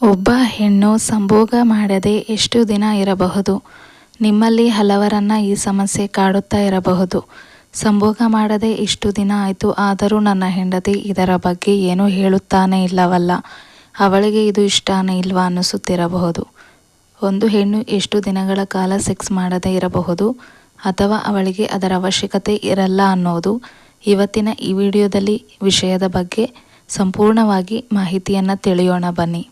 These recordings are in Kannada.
ಒಬ್ಬ ಹೆಣ್ಣು ಸಂಭೋಗ ಮಾಡದೆ ಎಷ್ಟು ದಿನ ಇರಬಹುದು? ನಿಮ್ಮಲ್ಲಿ ಹಲವರನ್ನ ಈ ಸಮಸ್ಯೆ ಕಾಡುತ್ತಾ ಇರಬಹುದು. ಸಂಭೋಗ ಮಾಡದೆ ಇಷ್ಟು ದಿನ ಆಯಿತು, ಆದರೂ ನನ್ನ ಹೆಂಡತಿ ಇದರ ಬಗ್ಗೆ ಏನೂ ಹೇಳುತ್ತಾನೇ ಇಲ್ಲವಲ್ಲ, ಅವಳಿಗೆ ಇದು ಇಷ್ಟನೇ ಇಲ್ವಾ ಅನ್ನಿಸುತ್ತಿರಬಹುದು. ಒಂದು ಹೆಣ್ಣು ಎಷ್ಟು ದಿನಗಳ ಕಾಲ ಸೆಕ್ಸ್ ಮಾಡದೇ ಇರಬಹುದು, ಅಥವಾ ಅವಳಿಗೆ ಅದರ ಅವಶ್ಯಕತೆ ಇರಲ್ಲ ಅನ್ನೋದು ಇವತ್ತಿನ ಈ ವಿಡಿಯೋದಲ್ಲಿ ವಿಷಯದ ಬಗ್ಗೆ ಸಂಪೂರ್ಣವಾಗಿ ಮಾಹಿತಿಯನ್ನು ತಿಳಿಯೋಣ ಬನ್ನಿ.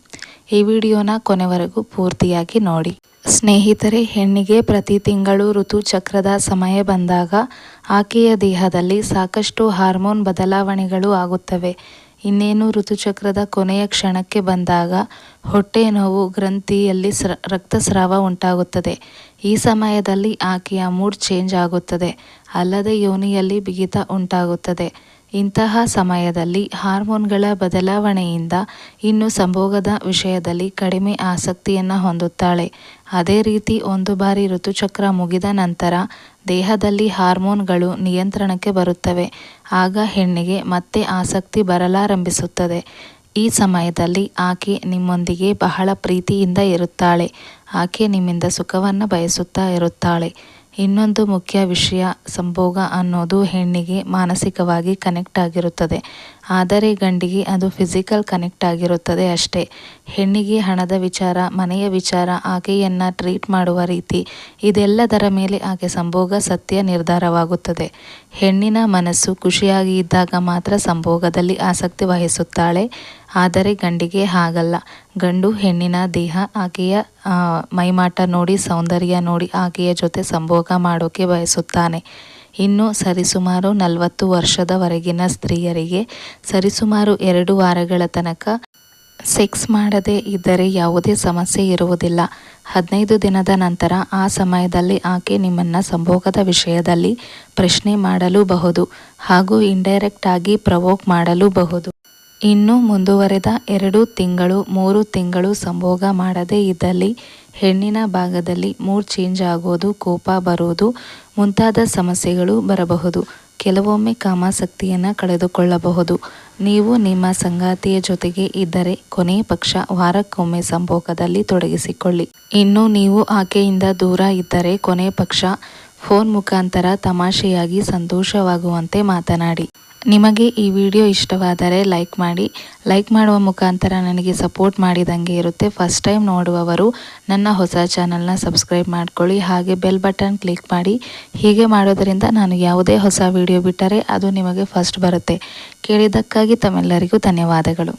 ಈ ವಿಡಿಯೋನ ಕೊನೆವರೆಗೂ ಪೂರ್ತಿಯಾಗಿ ನೋಡಿ. ಸ್ನೇಹಿತರೆ, ಹೆಣ್ಣಿಗೆ ಪ್ರತಿ ತಿಂಗಳು ಋತುಚಕ್ರದ ಸಮಯ ಬಂದಾಗ ಆಕೆಯ ದೇಹದಲ್ಲಿ ಸಾಕಷ್ಟು ಹಾರ್ಮೋನ್ ಬದಲಾವಣೆಗಳು ಆಗುತ್ತವೆ. ಇನ್ನೇನು ಋತುಚಕ್ರದ ಕೊನೆಯ ಕ್ಷಣಕ್ಕೆ ಬಂದಾಗ ಹೊಟ್ಟೆ ನೋವು, ಗ್ರಂಥಿಯಲ್ಲಿ ರಕ್ತಸ್ರಾವ ಉಂಟಾಗುತ್ತದೆ. ಈ ಸಮಯದಲ್ಲಿ ಆಕೆಯ ಮೂಡ್ ಚೇಂಜ್ ಆಗುತ್ತದೆ, ಅಲ್ಲದೆ ಯೋನಿಯಲ್ಲಿ ಬಿಗಿತ ಉಂಟಾಗುತ್ತದೆ. ಇಂತಹ ಸಮಯದಲ್ಲಿ ಹಾರ್ಮೋನ್ಗಳ ಬದಲಾವಣೆಯಿಂದ ಇನ್ನು ಸಂಭೋಗದ ವಿಷಯದಲ್ಲಿ ಕಡಿಮೆ ಆಸಕ್ತಿಯನ್ನು ಹೊಂದುತ್ತಾಳೆ. ಅದೇ ರೀತಿ ಒಂದು ಬಾರಿ ಋತುಚಕ್ರ ಮುಗಿದ ನಂತರ ದೇಹದಲ್ಲಿ ಹಾರ್ಮೋನ್ಗಳು ನಿಯಂತ್ರಣಕ್ಕೆ ಬರುತ್ತವೆ. ಆಗ ಹೆಣ್ಣಿಗೆ ಮತ್ತೆ ಆಸಕ್ತಿ ಬರಲಾರಂಭಿಸುತ್ತದೆ. ಈ ಸಮಯದಲ್ಲಿ ಆಕೆ ನಿಮ್ಮೊಂದಿಗೆ ಬಹಳ ಪ್ರೀತಿಯಿಂದ ಇರುತ್ತಾಳೆ. ಆಕೆ ನಿಮ್ಮಿಂದ ಸುಖವನ್ನು ಬಯಸುತ್ತಾ ಇರುತ್ತಾಳೆ. ಇನ್ನೊಂದು ಮುಖ್ಯ ವಿಷಯ, ಸಂಭೋಗ ಅನ್ನೋದು ಹೆಣ್ಣಿಗೆ ಮಾನಸಿಕವಾಗಿ ಕನೆಕ್ಟ್ ಆಗಿರುತ್ತದೆ, ಆದರೆ ಗಂಡಿಗೆ ಅದು ಫಿಸಿಕಲ್ ಕನೆಕ್ಟ್ ಆಗಿರುತ್ತದೆ ಅಷ್ಟೇ. ಹೆಣ್ಣಿಗೆ ಹಣದ ವಿಚಾರ, ಮನೆಯ ವಿಚಾರ, ಆಕೆಯನ್ನು ಟ್ರೀಟ್ ಮಾಡುವ ರೀತಿ, ಇದೆಲ್ಲದರ ಮೇಲೆ ಆಕೆ ಸಂಭೋಗ ಸತ್ಯ ನಿರ್ಧಾರವಾಗುತ್ತದೆ. ಹೆಣ್ಣಿನ ಮನಸ್ಸು ಖುಷಿಯಾಗಿ ಇದ್ದಾಗ ಮಾತ್ರ ಸಂಭೋಗದಲ್ಲಿ ಆಸಕ್ತಿ ವಹಿಸುತ್ತಾಳೆ, ಆದರೆ ಗಂಡಿಗೆ ಹಾಗಲ್ಲ. ಗಂಡು ಹೆಣ್ಣಿನ ದೇಹ, ಆಕೆಯ ಮೈಮಾಟ ನೋಡಿ, ಸೌಂದರ್ಯ ನೋಡಿ ಆಕೆಯ ಜೊತೆ ಸಂಭೋಗ ಮಾಡೋಕೆ ಬಯಸುತ್ತಾನೆ. ಇನ್ನು ಸರಿಸುಮಾರು 40 ವರ್ಷದವರೆಗಿನ ಸ್ತ್ರೀಯರಿಗೆ ಸರಿಸುಮಾರು 2 ವಾರಗಳ ತನಕ ಸೆಕ್ಸ್ ಮಾಡದೇ ಇದ್ದರೆ ಯಾವುದೇ ಸಮಸ್ಯೆ ಇರುವುದಿಲ್ಲ. 15 ದಿನದ ನಂತರ ಆ ಸಮಯದಲ್ಲಿ ಆಕೆ ನಿಮ್ಮನ್ನು ಸಂಭೋಗದ ವಿಷಯದಲ್ಲಿ ಪ್ರಶ್ನೆ ಮಾಡಲೂಬಹುದು, ಹಾಗೂ ಇಂಡೈರೆಕ್ಟ್ ಆಗಿ ಪ್ರವೋಕ್ ಮಾಡಲೂಬಹುದು. ಇನ್ನು ಮುಂದುವರೆದ 2 ತಿಂಗಳು 3 ತಿಂಗಳು ಸಂಭೋಗ ಮಾಡದೇ ಇದ್ದಲ್ಲಿ ಹೆಣ್ಣಿನ ಭಾಗದಲ್ಲಿ ಮೂಡ್ ಚೇಂಜ್ ಆಗೋದು, ಕೋಪ ಬರುವುದು ಮುಂತಾದ ಸಮಸ್ಯೆಗಳು ಬರಬಹುದು. ಕೆಲವೊಮ್ಮೆ ಕಾಮಾಸಕ್ತಿಯನ್ನು ಕಳೆದುಕೊಳ್ಳಬಹುದು. ನೀವು ನಿಮ್ಮ ಸಂಗಾತಿಯ ಜೊತೆಗೆ ಇದ್ದರೆ ಕೊನೆ ಪಕ್ಷ ವಾರಕ್ಕೊಮ್ಮೆ ಸಂಭೋಗದಲ್ಲಿ ತೊಡಗಿಸಿಕೊಳ್ಳಿ. ಇನ್ನು ನೀವು ಆಕೆಯಿಂದ ದೂರ ಇದ್ದರೆ ಕೊನೆ ಪಕ್ಷ ಫೋನ್ ಮುಖಾಂತರ ತಮಾಷೆಯಾಗಿ ಸಂತೋಷವಾಗುವಂತೆ ಮಾತನಾಡಿ. ನಿಮಗೆ ಈ ವಿಡಿಯೋ ಇಷ್ಟವಾದರೆ ಲೈಕ್ ಮಾಡಿ. ಲೈಕ್ ಮಾಡುವ ಮುಖಾಂತರ ನನಗೆ ಸಪೋರ್ಟ್ ಮಾಡಿದಂಗೆ ಇರುತ್ತೆ. ಫಸ್ಟ್ ಟೈಮ್ ನೋಡುವವರು ನನ್ನ ಹೊಸ ಚಾನಲ್ನ ಸಬ್ಸ್ಕ್ರೈಬ್ ಮಾಡ್ಕೊಳ್ಳಿ, ಹಾಗೆ ಬೆಲ್ ಬಟನ್ ಕ್ಲಿಕ್ ಮಾಡಿ. ಹೀಗೆ ಮಾಡೋದರಿಂದ ನಾನು ಯಾವುದೇ ಹೊಸ ವಿಡಿಯೋ ಬಿಟ್ಟರೆ ಅದು ನಿಮಗೆ ಫಸ್ಟ್ ಬರುತ್ತೆ. ಕೇಳಿದ್ದಕ್ಕಾಗಿ ತಮ್ಮೆಲ್ಲರಿಗೂ ಧನ್ಯವಾದಗಳು.